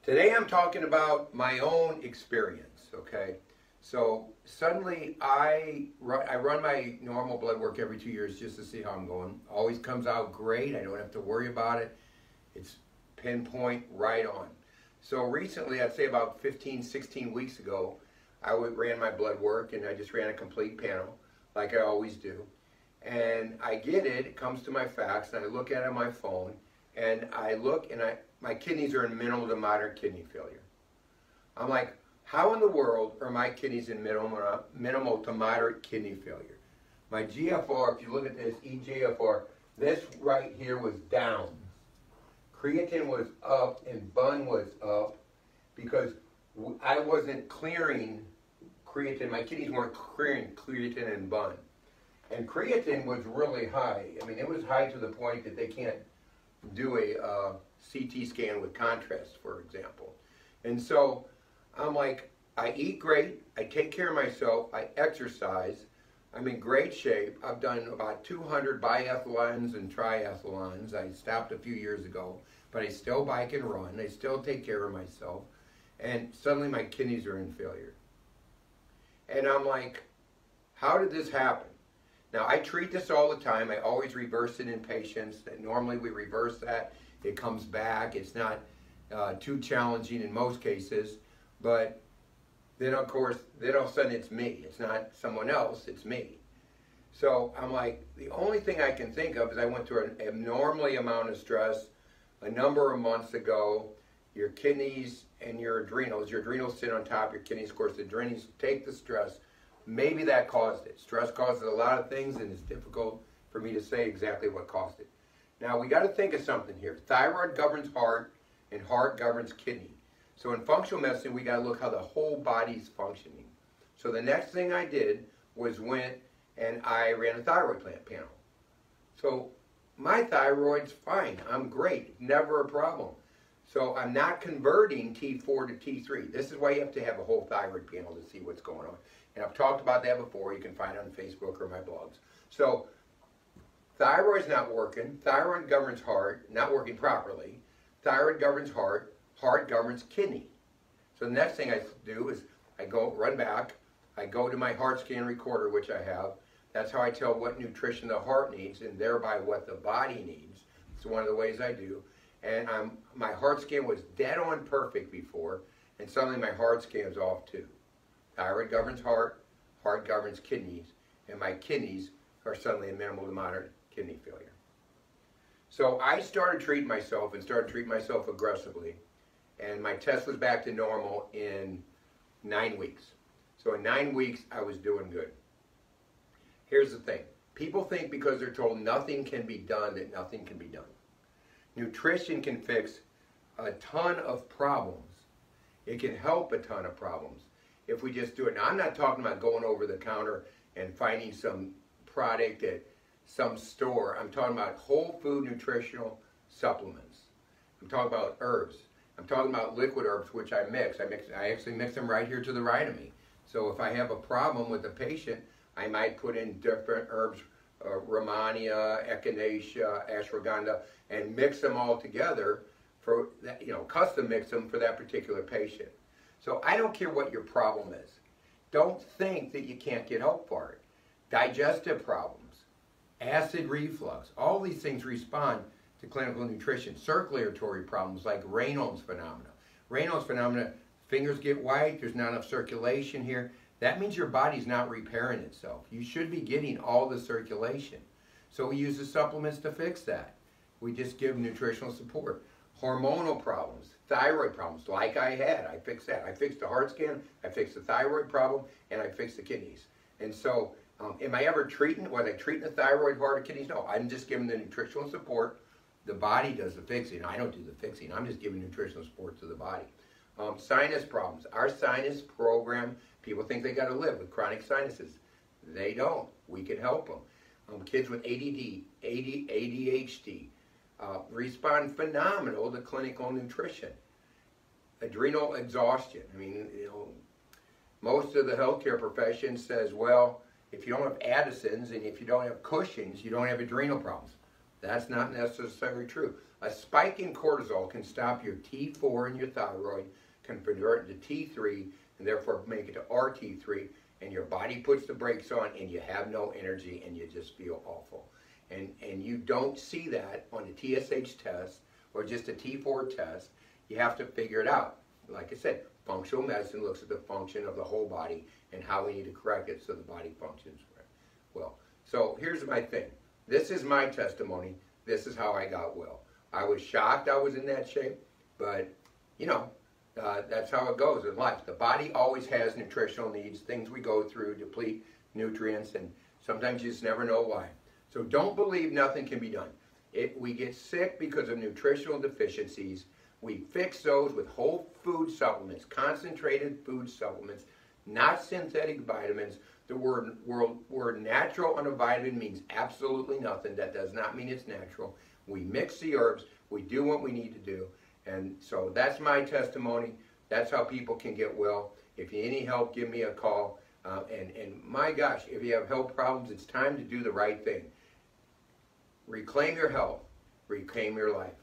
Today I'm talking about my own experience, okay? So suddenly I run my normal blood work every 2 years just to see how I'm going. Always comes out great. I don't have to worry about it. It's pinpoint right on. So recently, I'd say about 15, 16 weeks ago, I ran my blood work and I just ran a complete panel like I always do. And I get it, it comes to my fax and I look at it on my phone and I look and my kidneys are in minimal to moderate kidney failure. I'm like, how in the world are my kidneys in minimal to moderate kidney failure? My GFR, if you look at this, eGFR, this right here was down. Creatine was up and BUN was up because I wasn't clearing creatine. My kidneys weren't clearing creatine and BUN. And creatine was really high. I mean, it was high to the point that they can't do a CT scan with contrast, for example. And so I'm like, I eat great, I take care of myself, I exercise, I'm in great shape. I've done about 200 biathlons and triathlons. I stopped a few years ago, but I still bike and run. I still take care of myself. And suddenly my kidneys are in failure. And I'm like, how did this happen? Now, I treat this all the time. I always reverse it in patients. Normally we reverse that. It comes back. It's not too challenging in most cases. But then, of course, then all of a sudden it's me. It's not someone else. It's me. So I'm like, the only thing I can think of is I went through an abnormally amount of stress a number of months ago. Your kidneys and your adrenals sit on top of your kidneys. Of course, the adrenals take the stress. Maybe that caused it. Stress causes a lot of things, and it's difficult for me to say exactly what caused it. Now, we got to think of something here. Thyroid governs heart, and heart governs kidney. So in functional medicine, we got to look how the whole body's functioning. So the next thing I did was went and I ran a thyroid panel. So my thyroid's fine. I'm great. Never a problem. So I'm not converting T4 to T3. This is why you have to have a whole thyroid panel to see what's going on. And I've talked about that before. You can find it on Facebook or my blogs. So thyroid's not working. Thyroid governs heart, not working properly. Thyroid governs heart. Heart governs kidney. So the next thing I do is I run back. I go to my heart scan recorder, which I have. That's how I tell what nutrition the heart needs and thereby what the body needs. It's one of the ways I do. And my heart scan was dead on perfect before, and suddenly my heart scan's off too. Thyroid governs heart, heart governs kidneys, and my kidneys are suddenly in minimal to moderate kidney failure. So I started treating myself and started treating myself aggressively, and my test was back to normal in 9 weeks. So in 9 weeks, I was doing good. Here's the thing. People think because they're told nothing can be done that nothing can be done. Nutrition can fix a ton of problems. It can help a ton of problems if we just do it. Now, I'm not talking about going over the counter and finding some product at some store. I'm talking about whole food nutritional supplements. I'm talking about herbs. I'm talking about liquid herbs, which I mix. I actually mix them right here to the right of me. So if I have a problem with a patient, I might put in different herbs, Rehmannia, Echinacea, Ashwagandha, and mix them all together for that, custom mix them for that particular patient. So I don't care what your problem is. Don't think that you can't get help for it. Digestive problems, acid reflux, all these things respond to clinical nutrition. Circulatory problems like Raynaud's phenomena. Raynaud's phenomena, fingers get white, there's not enough circulation here. That means your body's not repairing itself. You should be getting all the circulation. So we use the supplements to fix that. We just give nutritional support. Hormonal problems, thyroid problems, like I had, I fixed that. I fixed the heart scan, I fixed the thyroid problem, and I fixed the kidneys. And so, am I ever treating, was I treating the thyroid, heart, or kidneys? No, I'm just giving the nutritional support. The body does the fixing. I don't do the fixing. I'm just giving nutritional support to the body. Sinus problems. Our sinus program, people think they got to live with chronic sinuses. They don't. We can help them. Kids with ADD, ADHD respond phenomenal to clinical nutrition. Adrenal exhaustion. I mean, most of the healthcare profession says, well, if you don't have Addison's and if you don't have Cushing's, you don't have adrenal problems. That's not necessarily true. A spike in cortisol can stop your T4 in your thyroid, can convert it to T3, and therefore make it to RT3, and your body puts the brakes on, and you have no energy, and you just feel awful. And you don't see that on the TSH test or just a T4 test. You have to figure it out. Like I said, functional medicine looks at the function of the whole body and how we need to correct it so the body functions well. So here's my thing. This is my testimony. This is how I got well. I was shocked I was in that shape, but you know, that's how it goes in life. The body always has nutritional needs, things we go through, deplete nutrients, and sometimes you just never know why. So don't believe nothing can be done. We get sick because of nutritional deficiencies. We fix those with whole food supplements, concentrated food supplements, not synthetic vitamins. The word natural on a vitamin means absolutely nothing. That does not mean it's natural. We mix the herbs. We do what we need to do. And so that's my testimony. That's how people can get well. If you need any help, give me a call. And my gosh, if you have health problems, it's time to do the right thing. Reclaim your health. Reclaim your life.